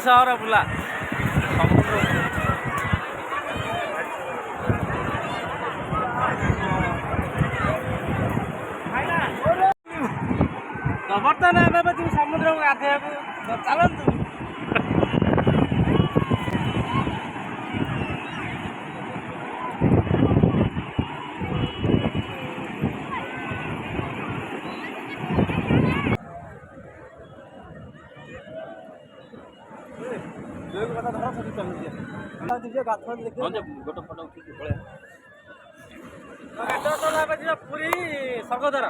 ସହର ବୁଲା ବର୍ତ୍ତମାନ ଏବେ ଯିବୁ ସମୁଦ୍ରକୁ ଗାଧେଇବାକୁ ଚାଲନ୍ତୁ। ଗୋଟେ ଫଟୋ ଉଠିକି ପଳେଇବା ପୁରୀ ସ୍ୱର୍ଗଦ୍ୱାର।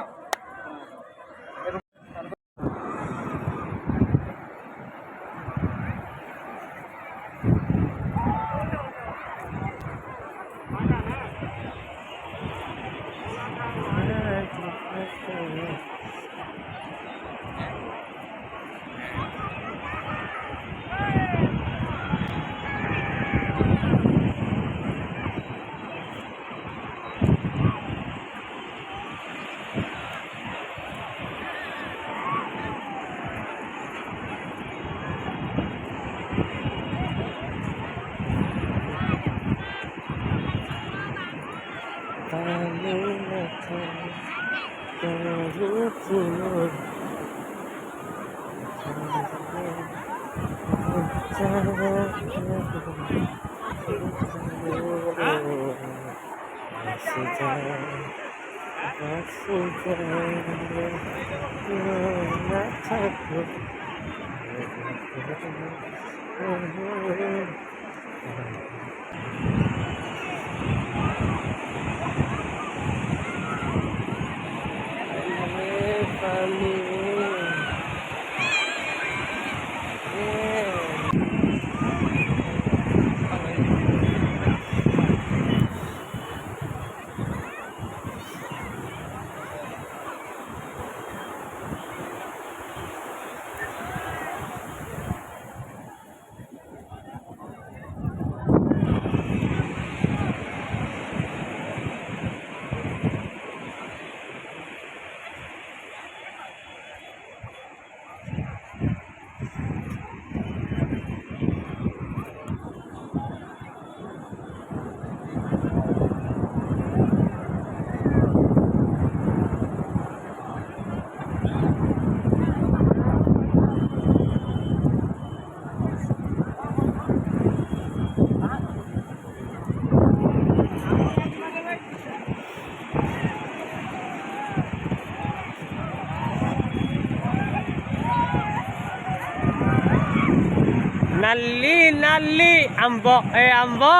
नाली नाली आंबो ए आंबो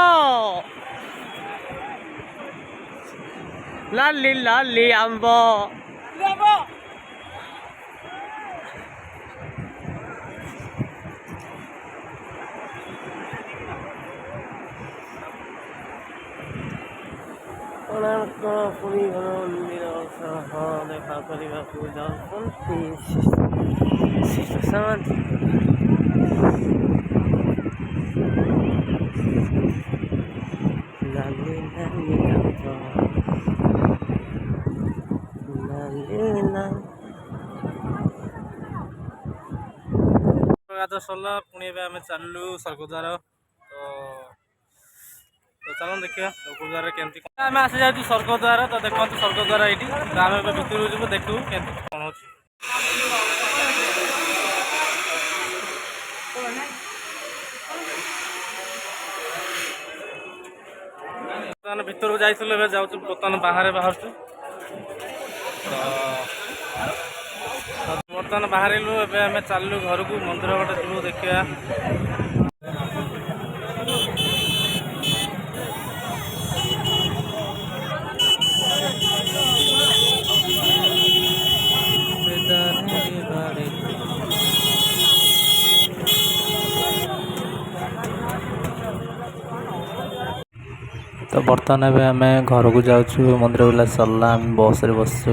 लाली लाली आंबो कोणार्क पुरी मंदिर सह देखा करने शांति लाली लाली गाधा सरला पुणी आम चलू स्वर्गद्वार तो चलो देखा स्वर्गद्वार केमती आम आसी जाऊँ स्वर्गद्वार तो देखो स्वर्गद्वार ये आम भितर जी देखू केमती कौन हो भितर को जाइए जाऊँ बर्तमान बाहर बाहर बर्तमान बाहर आम चलू घर को मंदिर गोटे जीव देखा तो बर्तमान आम घर को जाऊँ मंदिर बुला सरला आम बस रे बसु।